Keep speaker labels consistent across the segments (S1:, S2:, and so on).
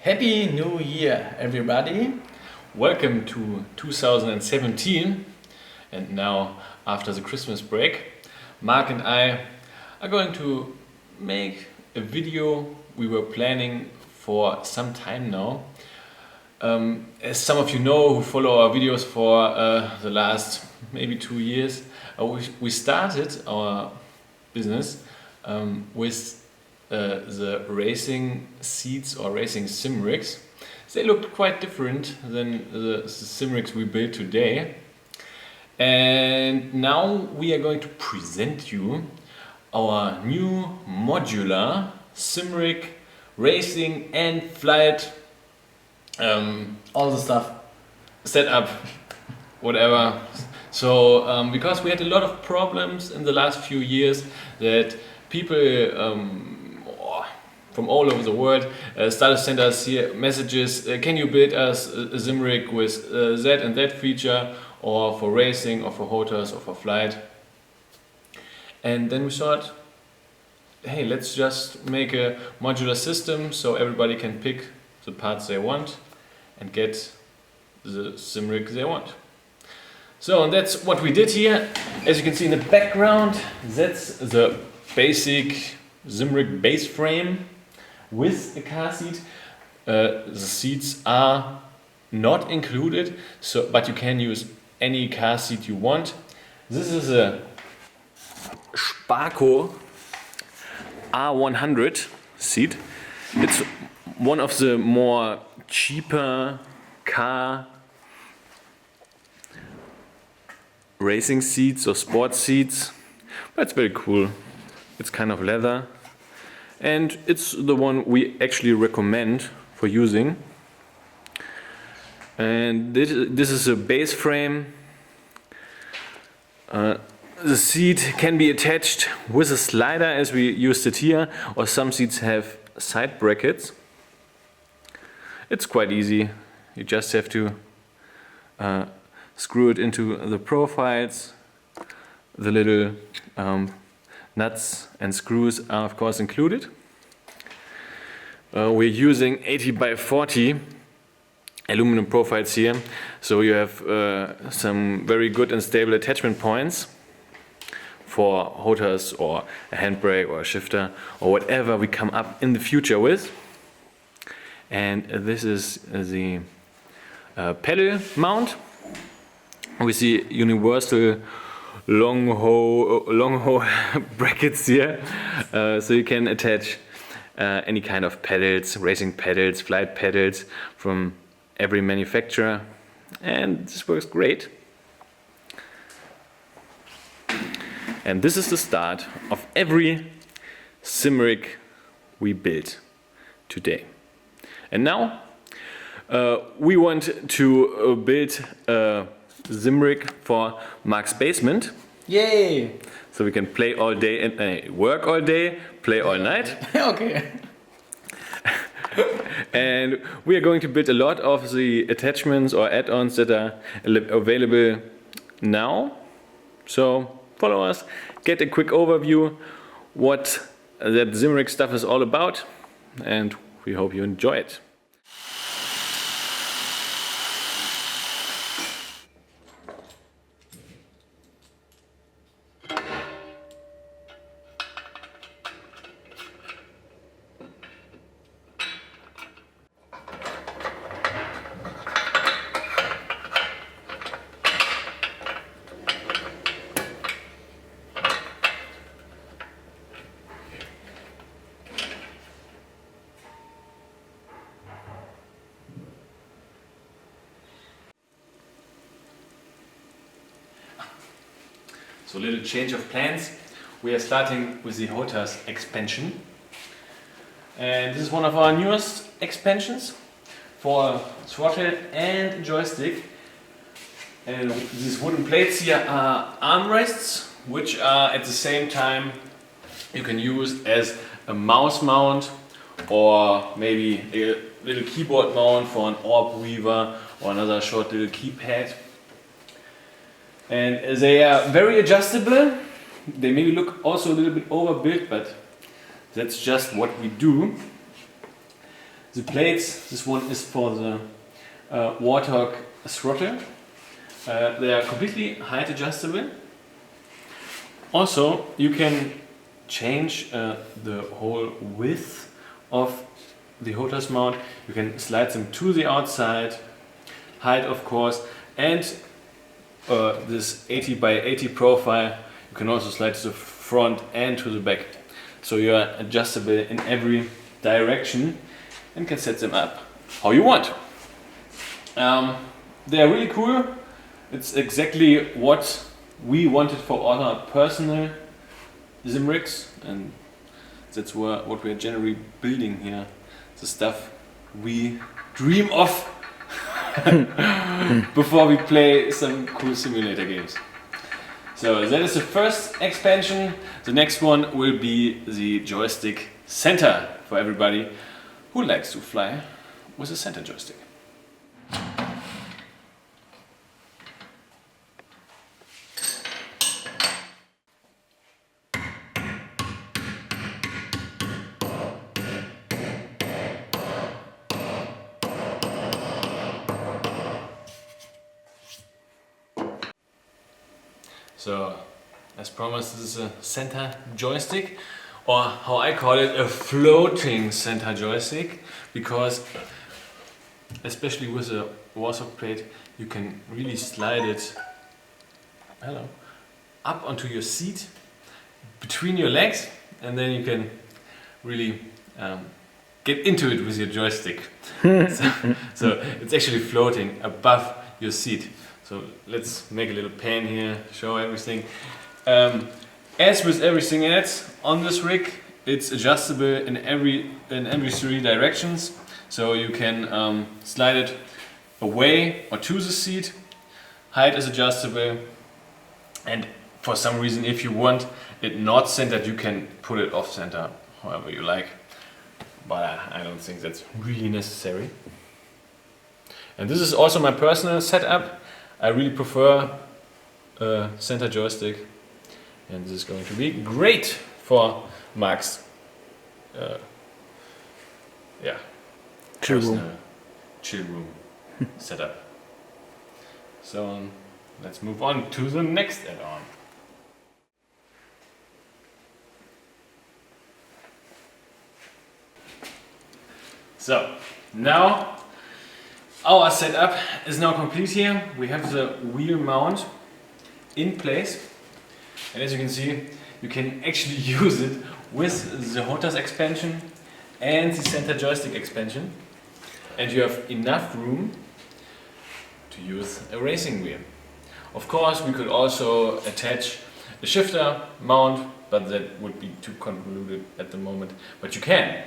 S1: Happy New Year, everybody! Welcome to 2017, and now after the Christmas break, Mark and I are going to make a video we were planning for some time now. As some of you know who follow our videos for the last maybe 2 years, we started our business with the racing seats or racing sim rigs. They looked quite different than the sim rigs we build today. And now we are going to present you our new modular sim rig, racing and flight,
S2: all the stuff,
S1: setup, whatever. So because we had a lot of problems in the last few years that people from all over the world started to send us here messages, can you build us a sim rig with that and that feature, or for racing, or for HOTAS, or for flight. And then we thought, hey, let's just make a modular system so everybody can pick the parts they want and get the sim rig they want. So, and that's what we did here. As you can see in the background, that's the basic sim rig base frame with a car seat. The seats are not included, but you can use any car seat you want. This is a Sparco R100 seat. It's one of the more cheaper car racing seats or sports seats, but it's very cool. It's kind of leather, and it's the one we actually recommend for using. And this is a base frame. The seat can be attached with a slider as we used it here, or some seats have side brackets. It's quite easy. You just have to screw it into the profiles. The little nuts and screws are of course included. We're using 80 by 40 aluminum profiles here, so you have some very good and stable attachment points for HOTAS or a handbrake or a shifter or whatever we come up in the future with. And this is the pedal mount with the universal long hole brackets here, so you can attach any kind of pedals, racing pedals, flight pedals from every manufacturer, and this works great. And this is the start of every sim rig we build today. And now we want to build a sim rig for Mark's basement.
S2: yay!
S1: So we can play all day and work all day, play all night.
S2: Okay.
S1: And we are going to build a lot of the attachments or add-ons that are available now. So follow us, get a quick overview what that sim rig stuff is all about, and we hope you enjoy it. So a little change of plans. We are starting with the HOTAS expansion. And this is one of our newest expansions for throttle and joystick. And these wooden plates here are armrests, which are at the same time you can use as a mouse mount or maybe a little keyboard mount for an orb weaver or another short little keypad. And they are very adjustable. They maybe look also a little bit overbuilt, but that's just what we do. The plates, this one is for the Warthog throttle. They are completely height adjustable. Also, you can change the whole width of the HOTAS mount. You can slide them to the outside, height of course, and this 80 by 80 profile you can also slide to the front and to the back. So you are adjustable in every direction and can set them up how you want. They are really cool. It's exactly what we wanted for our personal sim rigs, and that's what we are generally building here. The stuff we dream of before we play some cool simulator games. So that is the first expansion. The next one will be the joystick center for everybody who likes to fly with a center joystick. So, as promised, this is a center joystick, or how I call it, a floating center joystick, because especially with a Warthog plate, you can really slide it up onto your seat, between your legs, and then you can really get into it with your joystick. So it's actually floating above your seat. So let's make a little pan here, show everything. As with everything else on this rig, it's adjustable in every 3 directions. So you can slide it away or to the seat. Height is adjustable, and for some reason, if you want it not centered, you can put it off center, however you like. But I don't think that's really necessary. And this is also my personal setup. I really prefer a center joystick, and this is going to be great for Mark's
S2: chill room
S1: setup. So let's move on to the next add-on. So now our setup is now complete here. We have the wheel mount in place, and as you can see, you can actually use it with the HOTAS expansion and the center joystick expansion, and you have enough room to use a racing wheel. Of course, we could also attach a shifter mount, but that would be too convoluted at the moment. But you can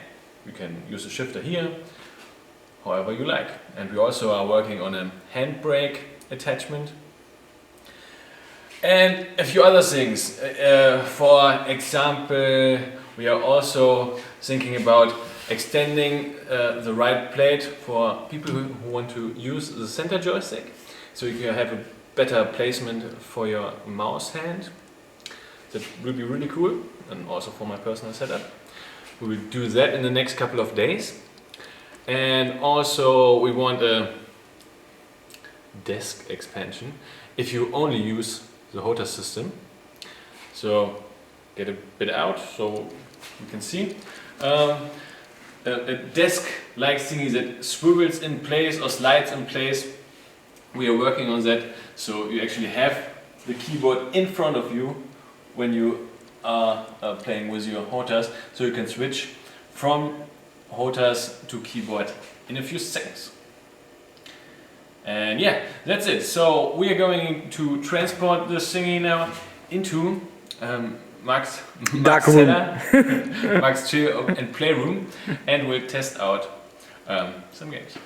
S1: use a shifter here, however you like. And we also are working on a handbrake attachment and a few other things. For example, we are also thinking about extending the right plate for people who want to use the center joystick, so you can have a better placement for your mouse hand. That will be really cool, and also for my personal setup. We will do that in the next couple of days. And also we want a desk expansion if you only use the HOTAS system. So get a bit out so you can see. A desk-like thingy that swivels in place or slides in place. We are working on that, so you actually have the keyboard in front of you when you are playing with your HOTAS, so you can switch from HOTAS to keyboard in a few seconds. And yeah, that's it. So we are going to transport this thingy now into Mark's
S2: dark room,
S1: Mark's chill and play room, and we'll test out some games.